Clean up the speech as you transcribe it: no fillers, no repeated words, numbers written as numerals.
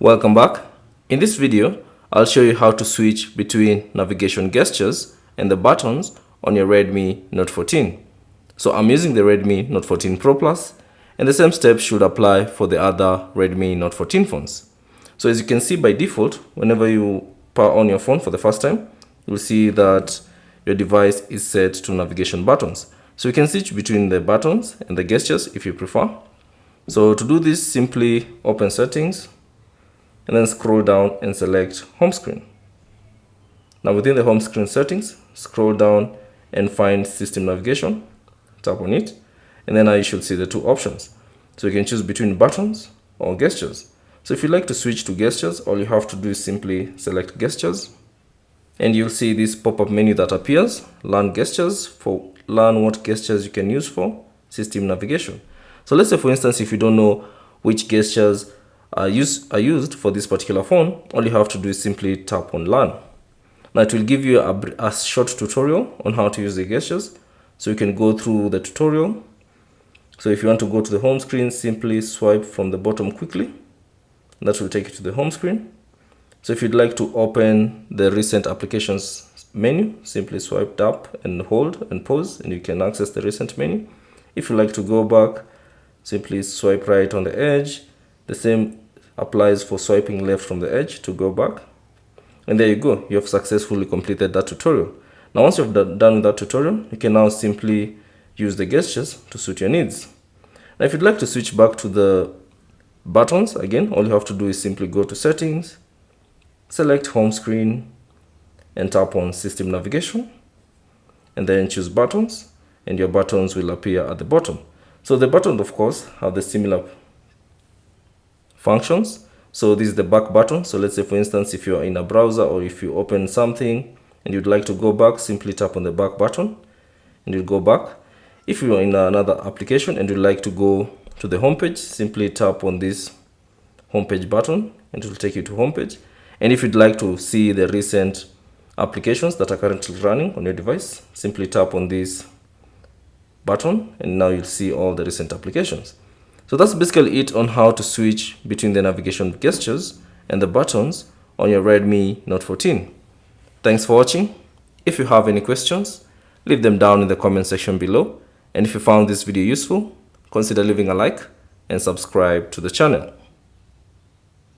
Welcome back. In this video, I'll show you how to switch between navigation gestures and the buttons on your Redmi Note 14. So I'm using the Redmi Note 14 Pro Plus, and the same steps should apply for the other Redmi Note 14 phones. So as you can see, by default, whenever you power on your phone for the first time, you'll see that your device is set to navigation buttons. So you can switch between the buttons and the gestures if you prefer. So to do this, simply open settings and then scroll down and select home screen. Now within the home screen settings, scroll down and find system navigation, tap on it, and then you should see the two options. So you can choose between buttons or gestures. So if you like to switch to gestures, all you have to do is simply select gestures, and you'll see this pop-up menu that appears, learn gestures, learn what gestures you can use for system navigation. So let's say, for instance, if you don't know which gestures are used for this particular phone, all you have to do is simply tap on learn. Now it will give you a short tutorial on how to use the gestures, so you can go through the tutorial. So if you want to go to the home screen, simply swipe from the bottom quickly. That will take you to the home screen. So if you'd like to open the recent applications menu, simply swipe up and hold and pause, and you can access the recent menu. If you like to go back, simply swipe right on the edge. The same applies for swiping left from the edge to go back. And there you go, you have successfully completed that tutorial. Now once you've done with that tutorial, you can now simply use the gestures to suit your needs. Now if you'd like to switch back to the buttons, again, all you have to do is simply go to settings, select home screen, and tap on system navigation, and then choose buttons, and your buttons will appear at the bottom. So the buttons, of course, have the similar functions. So this is the back button. So let's say, for instance, if you're in a browser or if you open something and you'd like to go back, simply tap on the back button and you'll go back. If you're in another application and you'd like to go to the home page, simply tap on this homepage button and it will take you to homepage. And if you'd like to see the recent applications that are currently running on your device, simply tap on this button and now you'll see all the recent applications. So that's basically it on how to switch between the navigation gestures and the buttons on your Redmi Note 14. Thanks for watching. If you have any questions, leave them down in the comment section below. And if you found this video useful, consider leaving a like and subscribe to the channel.